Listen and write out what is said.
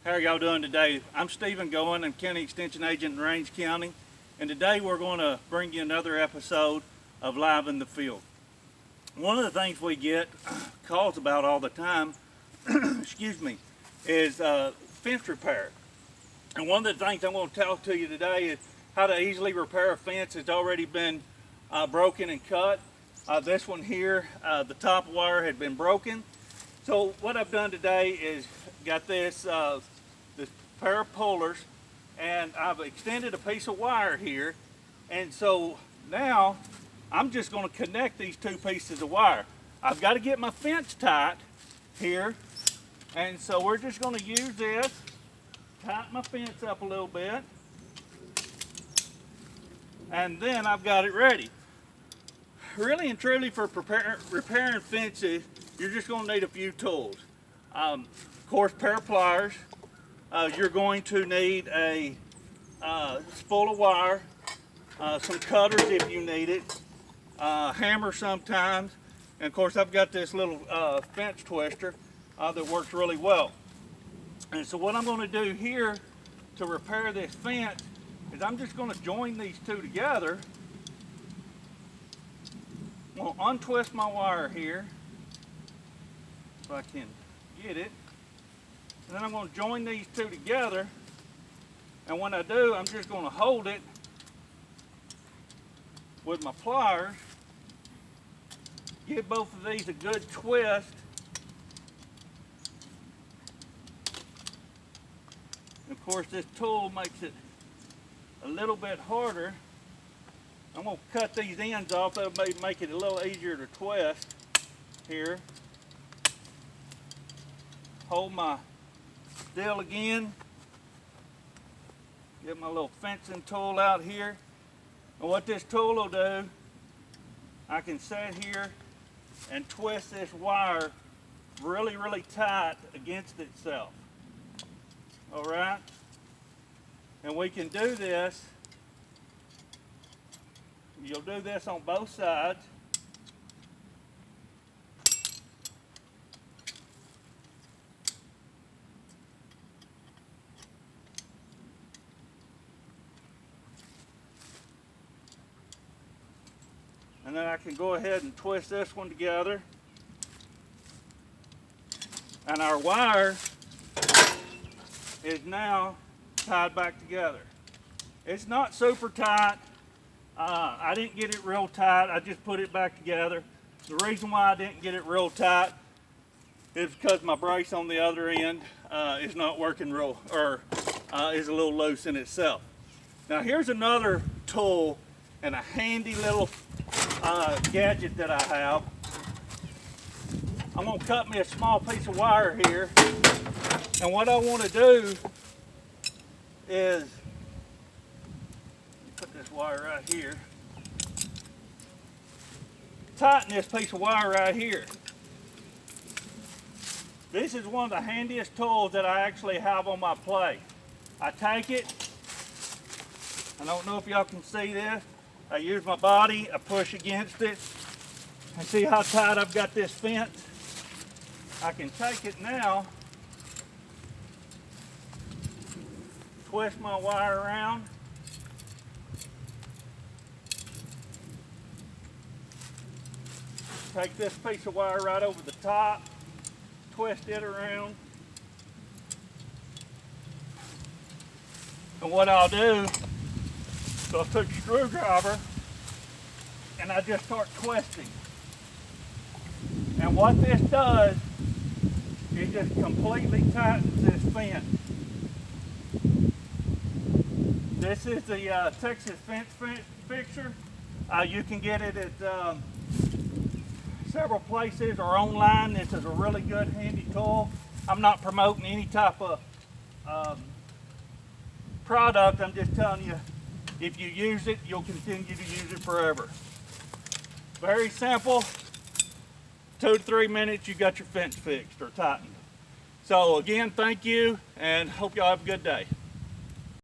How are y'all doing today? I'm Stephen Goen. I'm County Extension Agent in Range County, and today we're going to bring you another episode of Live in the Field. One of the things we get calls about all the time, excuse me, is fence repair. And one of the things I'm going to talk to you today is how to easily repair a fence that's already been broken and cut. This one here, the top wire had been broken. So what I've done today is got this pair of pullers, and I've extended a piece of wire here. And so now I'm just going to connect these two pieces of wire. I've got to get my fence tight here. And so we're just going to use this, tighten my fence up a little bit. And then I've got it ready. Really and truly, for repairing fences, you're just going to need a few tools. Of course, pair of pliers. You're going to need a spool of wire, some cutters if you need it, hammer sometimes, and of course I've got this little fence twister that works really well. And so what I'm going to do here to repair this fence is I'm just going to join these two together. I'm going to untwist my wire here, if I can get it. And then I'm going to join these two together. And when I do, I'm just going to hold it with my pliers. Give both of these a good twist. And of course, this tool makes it a little bit harder. I'm going to cut these ends off. That'll make it a little easier to twist here. Hold my steel again. Get my little fencing tool out here. And what this tool will do, I can sit here and twist this wire really, really tight against itself. All right? And we can do this. You'll do this on both sides. And then I can go ahead and twist this one together. And our wire is now tied back together. It's not super tight. I didn't get it real tight. I just put it back together. The reason why I didn't get it real tight is because my brace on the other end is not working real, or is a little loose in itself. Now here's another tool and a handy little gadget that I have. I'm going to cut me a small piece of wire here, and what I want to do is put this wire right here, tighten this piece of wire right here. This is one of the handiest tools that I actually have on my plate. I take it, I don't know if y'all can see this, I use my body, I push against it, and see how tight I've got this fence? I can take it now, twist my wire around, take this piece of wire right over the top, twist it around, and what I'll do, so I took a screwdriver and I just start twisting. And what this does, it just completely tightens this fence. This is the Texas Fence Fixer. You can get it at several places or online. This is a really good handy tool. I'm not promoting any type of product. I'm just telling you, if you use it, you'll continue to use it forever. Very simple. 2 to 3 minutes, you got your fence fixed or tightened. So again, thank you, and hope y'all have a good day.